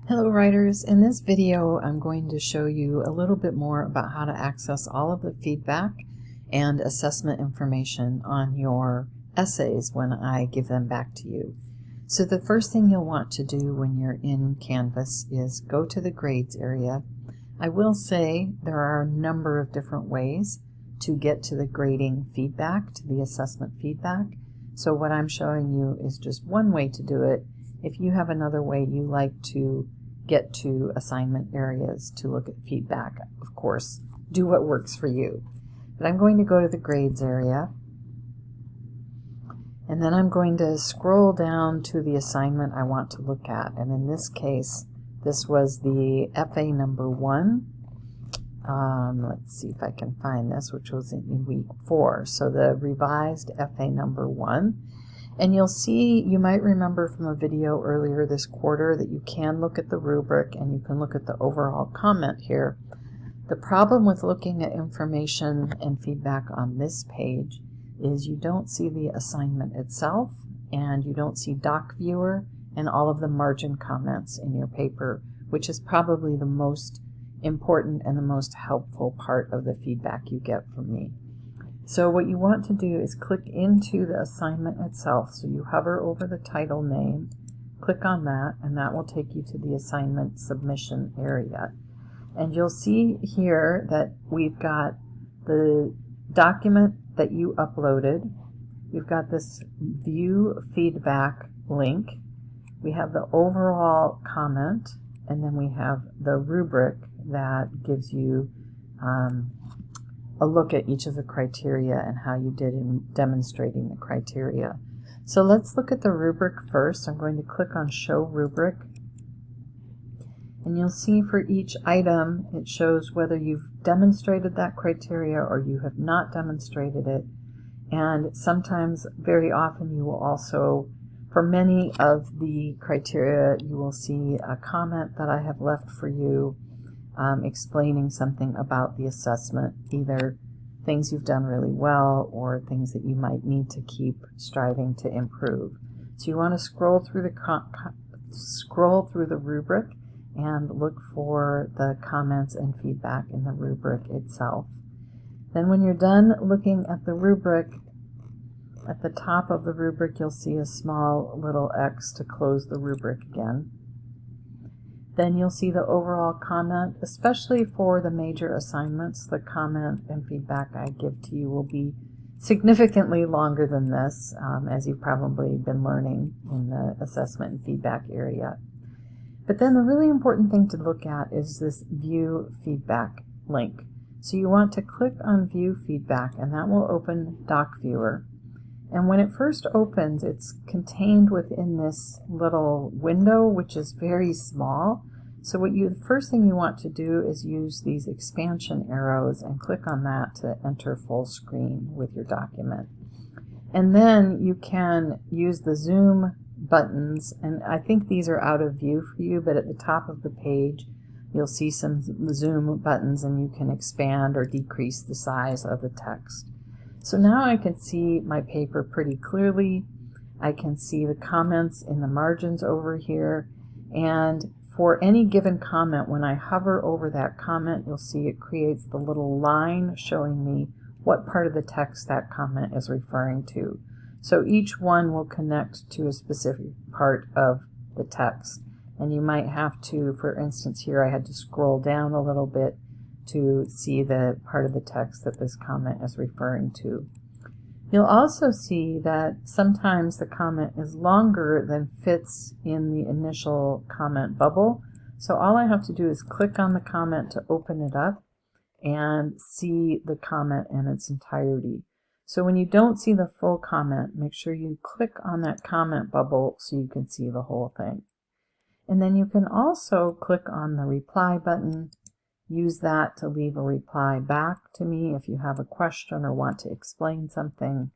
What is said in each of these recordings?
Hello writers, in this video I'm going to show you a little bit more about how to access all of the feedback and assessment information on your essays when I give them back to you. So the first thing you'll want to do when you're in Canvas is go to the grades area. I will say there are a number of different ways to get to the grading feedback, to the assessment feedback. So what I'm showing you is just one way to do it. If you have another way you like to get to assignment areas to look at feedback, of course, do what works for you. But I'm going to go to the grades area, and then I'm going to scroll down to the assignment I want to look at. And in this case, this was the FA number 1. Let's see if I can find this, which was in week 4. So the revised FA number 1. And you'll see, you might remember from a video earlier this quarter that you can look at the rubric and you can look at the overall comment here. The problem with looking at information and feedback on this page is you don't see the assignment itself, and you don't see DocViewer and all of the margin comments in your paper, which is probably the most important and the most helpful part of the feedback you get from me. So what you want to do is click into the assignment itself. So you hover over the title name, click on that, and that will take you to the assignment submission area. And you'll see here that we've got the document that you uploaded. We've got this view feedback link. We have the overall comment, and then we have the rubric that gives you a look at each of the criteria and how you did in demonstrating the criteria. So let's look at the rubric first. I'm going to click on Show Rubric, and you'll see for each item it shows whether you've demonstrated that criteria or you have not demonstrated it. And sometimes, very often, you will also, for many of the criteria, you will see a comment that I have left for you explaining something about the assessment, either things you've done really well or things that you might need to keep striving to improve. So you want to scroll through the rubric and look for the comments and feedback in the rubric itself. Then when you're done looking at the rubric, at the top of the rubric you'll see a small little X to close the rubric again. Then you'll see the overall comment. Especially for the major assignments, the comment and feedback I give to you will be significantly longer than this, as you've probably been learning in the assessment and feedback area. But then the really important thing to look at is this View Feedback link. So you want to click on View Feedback, and that will open DocViewer. And when it first opens, it's contained within this little window, which is very small. So the first thing you want to do is use these expansion arrows and click on that to enter full screen with your document. And then you can use the zoom buttons, and I think these are out of view for you, but at the top of the page you'll see some zoom buttons, and you can expand or decrease the size of the text. So now I can see my paper pretty clearly. I can see the comments in the margins over here, and for any given comment, when I hover over that comment, you'll see it creates the little line showing me what part of the text that comment is referring to. So each one will connect to a specific part of the text, and you might have to, for instance here I had to scroll down a little bit to see the part of the text that this comment is referring to. You'll also see that sometimes the comment is longer than fits in the initial comment bubble. So all I have to do is click on the comment to open it up and see the comment in its entirety. So when you don't see the full comment, make sure you click on that comment bubble so you can see the whole thing. And then you can also click on the reply button. Use that to leave a reply back to me if you have a question or want to explain something.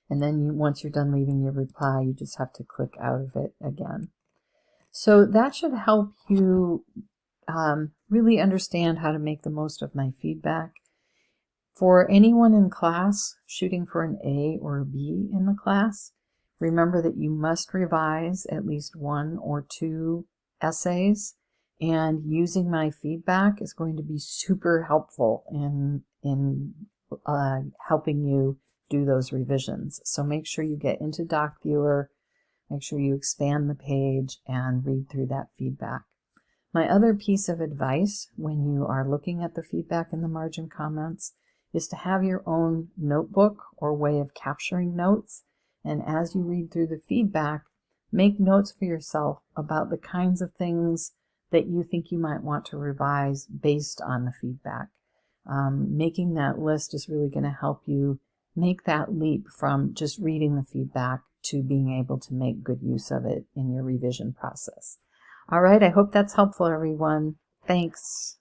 And then once you're done leaving your reply, you just have to click out of it again. So that should help you really understand how to make the most of my feedback. For anyone in class shooting for an A or a B in the class, remember that you must revise at least 1 or 2 essays, and using my feedback is going to be super helpful in helping you do those revisions. So make sure you get into DocViewer, make sure you expand the page and read through that feedback. My other piece of advice when you are looking at the feedback in the margin comments is to have your own notebook or way of capturing notes. And as you read through the feedback, make notes for yourself about the kinds of things that you think you might want to revise based on the feedback. Making that list is really going to help you make that leap from just reading the feedback to being able to make good use of it in your revision process. All right, I hope that's helpful, everyone. Thanks.